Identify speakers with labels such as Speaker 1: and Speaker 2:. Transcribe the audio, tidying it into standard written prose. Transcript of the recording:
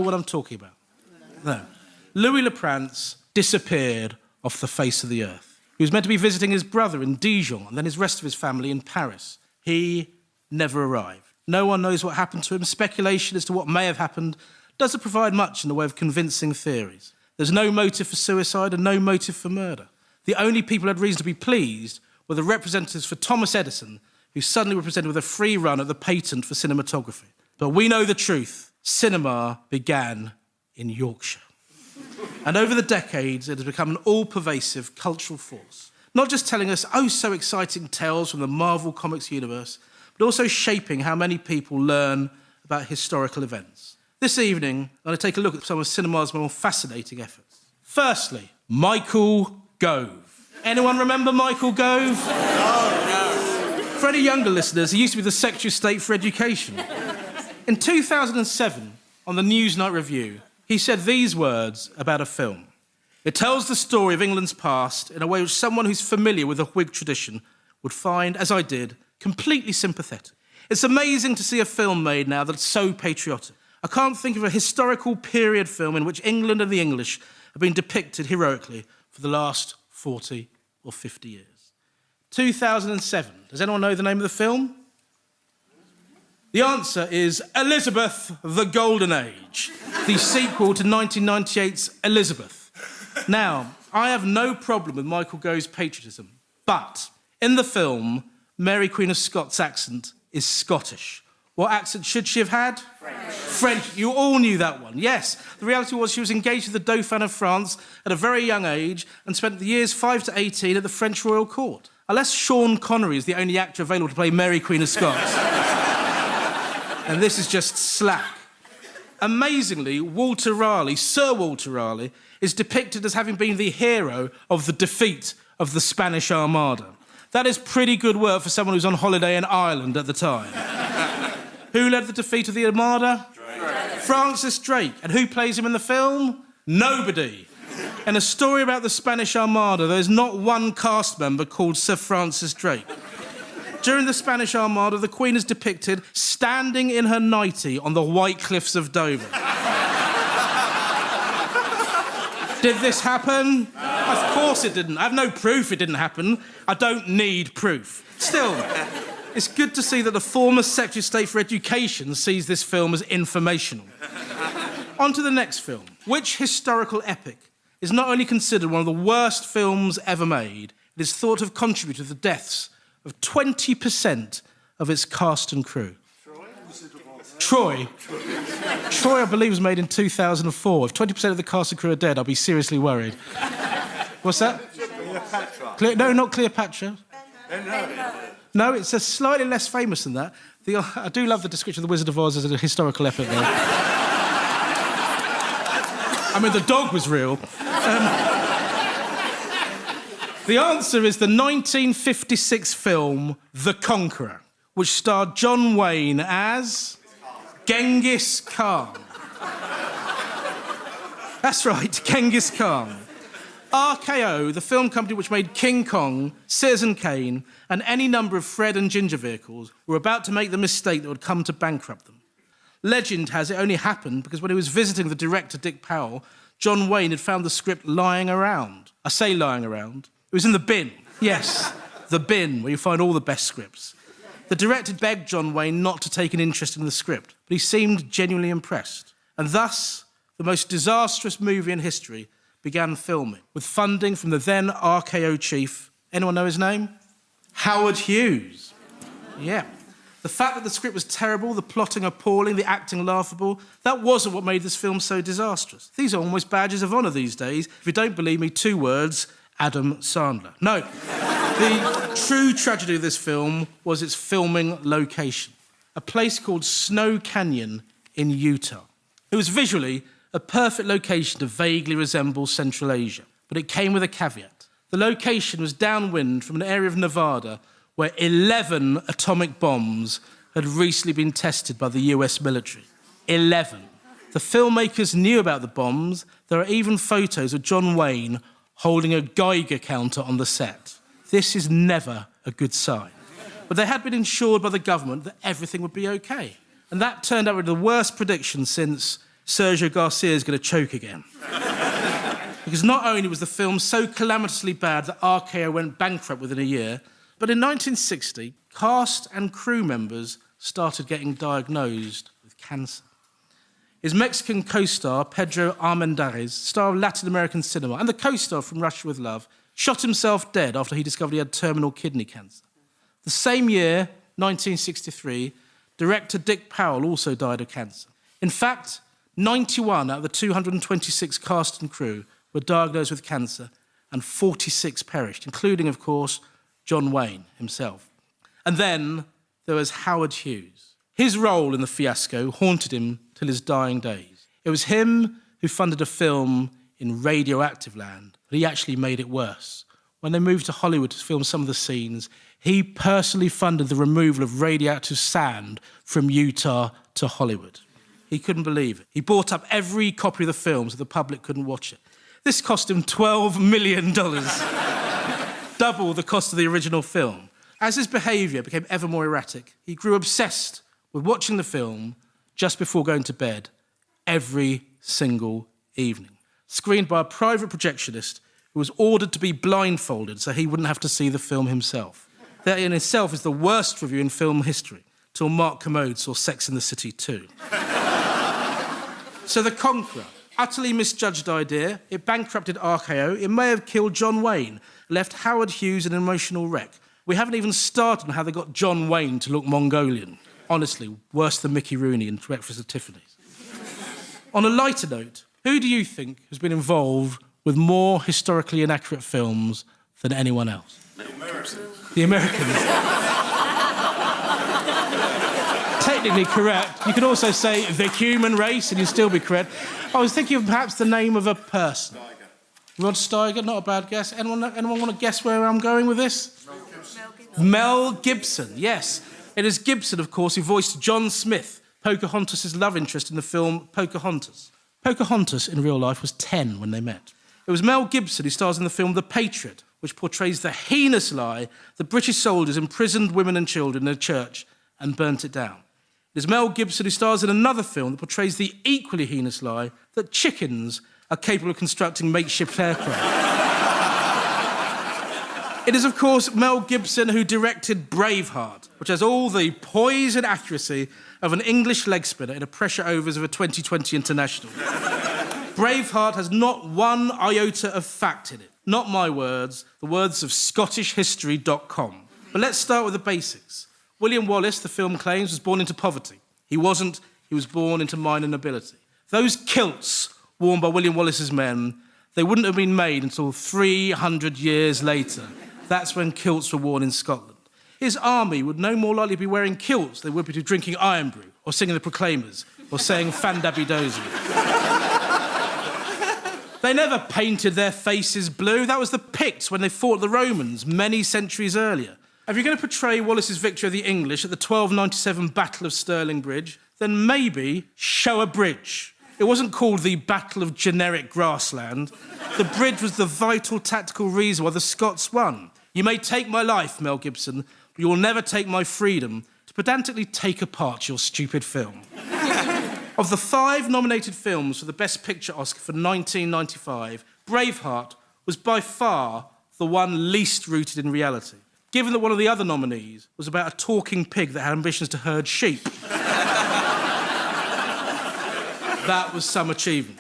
Speaker 1: what I'm talking about? No. Louis Leprance disappeared off the face of the earth. He was meant to be visiting his brother in Dijon and then his rest of his family in Paris. He never arrived. No one knows what happened to him. Speculation as to what may have happened doesn't provide much in the way of convincing theories. There's no motive for suicide and no motive for murder. The only people who had reason to be pleased were the representatives for Thomas Edison, who suddenly were presented with a free run at the patent for cinematography. But we know the truth. Cinema began in Yorkshire. And over the decades, it has become an all-pervasive cultural force, not just telling us oh-so-exciting tales from the Marvel Comics universe, but also shaping how many people learn about historical events. This evening, I'm going to take a look at some of cinema's more fascinating efforts. Firstly, Michael Gove. Anyone remember Michael Gove?
Speaker 2: No.
Speaker 1: For any younger listeners, he used to be the Secretary of State for Education. In 2007, on the Newsnight Review, he said these words about a film. It tells the story of England's past in a way which someone who's familiar with the Whig tradition would find, as I did, completely sympathetic. It's amazing to see a film made now that's so patriotic. I can't think of a historical period film in which England and the English have been depicted heroically for the last 40 or 50 years. 2007. Does anyone know the name of the film? The answer is Elizabeth, the Golden Age, the sequel to 1998's Elizabeth. Now, I have no problem with Michael Gove's patriotism, but in the film, Mary Queen of Scots' accent is Scottish. What accent should she have had? French. You all knew that one, yes. The reality was she was engaged to the Dauphin of France at a very young age and spent the years 5 to 18 at the French royal court. Unless Sean Connery is the only actor available to play Mary Queen of Scots. And this is just slack. Amazingly, Walter Raleigh, Sir Walter Raleigh, is depicted as having been the hero of the defeat of the Spanish Armada. That is pretty good work for someone who's on holiday in Ireland at the time. Who led the defeat of the Armada?
Speaker 2: Drake.
Speaker 1: Francis Drake. And who plays him in the film? Nobody. In a story about the Spanish Armada, there's not one cast member called Sir Francis Drake. During the Spanish Armada, the Queen is depicted standing in her nightie on the white cliffs of Dover. Did this happen? No. Of course it didn't. I have no proof it didn't happen. I don't need proof. Still, it's good to see that the former Secretary of State for Education sees this film as informational. On to the next film. Which historical epic is not only considered one of the worst films ever made, it is thought to have contributed to the deaths of 20% of its cast and crew? Troy? Troy, I believe, was made in 2004. If 20% of the cast and crew are dead, I'll be seriously worried. What's that?
Speaker 2: Cleopatra.
Speaker 1: No, not Cleopatra.
Speaker 2: No.
Speaker 1: No, it's a slightly less famous than that. I do love the description of The Wizard of Oz as a historical epic, though. I mean, the dog was real. The answer is the 1956 film The Conqueror, which starred John Wayne as Genghis Khan. That's right, Genghis Khan. RKO, the film company which made King Kong, Citizen Kane, and any number of Fred and Ginger vehicles, were about to make the mistake that would come to bankrupt them. Legend has it only happened because when he was visiting the director, Dick Powell, John Wayne had found the script lying around. I say lying around. It was in the bin. Yes, the bin, where you find all the best scripts. The director begged John Wayne not to take an interest in the script, but he seemed genuinely impressed. And thus, the most disastrous movie in history began filming, with funding from the then RKO chief. Anyone know his name? Howard Hughes. Yeah. The fact that the script was terrible, the plotting appalling, the acting laughable, that wasn't what made this film so disastrous. These are almost badges of honour these days. If you don't believe me, 2 words, Adam Sandler. No. The true tragedy of this film was its filming location, a place called Snow Canyon in Utah. It was visually a perfect location to vaguely resemble Central Asia, but it came with a caveat. The location was downwind from an area of Nevada where 11 atomic bombs had recently been tested by the US military. 11. The filmmakers knew about the bombs. There are even photos of John Wayne holding a Geiger counter on the set. This is never a good sign. But they had been assured by the government that everything would be okay. And that turned out to be the worst prediction since Sergio Garcia is going to choke again. Because not only was the film so calamitously bad that RKO went bankrupt within a year, but in 1960, cast and crew members started getting diagnosed with cancer. His Mexican co-star, Pedro Armendariz, star of Latin American cinema, and the co-star from Russia with Love, shot himself dead after he discovered he had terminal kidney cancer. The same year, 1963, director Dick Powell also died of cancer. In fact, 91 out of the 226 cast and crew were diagnosed with cancer, and 46 perished, including, of course, John Wayne himself. And then there was Howard Hughes. His role in the fiasco haunted him till his dying days. It was him who funded a film in radioactive land, but he actually made it worse. When they moved to Hollywood to film some of the scenes, he personally funded the removal of radioactive sand from Utah to Hollywood. He couldn't believe it. He bought up every copy of the film so the public couldn't watch it. This cost him $12 million, double the cost of the original film. As his behaviour became ever more erratic, he grew obsessed with watching the film just before going to bed every single evening, screened by a private projectionist who was ordered to be blindfolded so he wouldn't have to see the film himself. That in itself is the worst review in film history, till Mark Commode saw Sex and the City 2. So The Conqueror, utterly misjudged idea. It bankrupted RKO. It may have killed John Wayne, left Howard Hughes an emotional wreck. We haven't even started on how they got John Wayne to look Mongolian. Honestly, worse than Mickey Rooney in Breakfast at Tiffany's. On a lighter note, who do you think has been involved with more historically inaccurate films than anyone else?
Speaker 2: The Americans.
Speaker 1: The Americans. Technically correct. You could also say the human race and you'd still be correct. I was thinking of perhaps the name of a person.
Speaker 2: Steiger.
Speaker 1: Rod Steiger, not a bad guess. Anyone want to guess where I'm going with this?
Speaker 2: Mel Gibson.
Speaker 1: Mel Gibson, yes. It is Gibson, of course, who voiced John Smith, Pocahontas' love interest in the film Pocahontas. Pocahontas, in real life, was 10 when they met. It was Mel Gibson who stars in the film The Patriot, which portrays the heinous lie that British soldiers imprisoned women and children in a church and burnt it down. It is Mel Gibson who stars in another film that portrays the equally heinous lie that chickens are capable of constructing makeshift aircraft. It is, of course, Mel Gibson who directed Braveheart, which has all the poise and accuracy of an English leg spinner in a pressure overs of a 2020 international. Braveheart has not one iota of fact in it. Not my words, the words of ScottishHistory.com. But let's start with the basics. William Wallace, the film claims, was born into poverty. He wasn't, he was born into minor nobility. Those kilts worn by William Wallace's men, they wouldn't have been made until 300 years later. That's when kilts were worn in Scotland. His army would no more likely be wearing kilts than they would be drinking iron brew, or singing the Proclaimers, or saying Fandabidozi. They never painted their faces blue. That was the Picts when they fought the Romans many centuries earlier. If you're going to portray Wallace's victory of the English at the 1297 Battle of Stirling Bridge, then maybe show a bridge. It wasn't called the Battle of Generic Grassland. The bridge was the vital tactical reason why the Scots won. You may take my life, Mel Gibson, but you will never take my freedom to pedantically take apart your stupid film. Of the 5 nominated films for the Best Picture Oscar for 1995, Braveheart was by far the one least rooted in reality, given that one of the other nominees was about a talking pig that had ambitions to herd sheep. That was some achievement.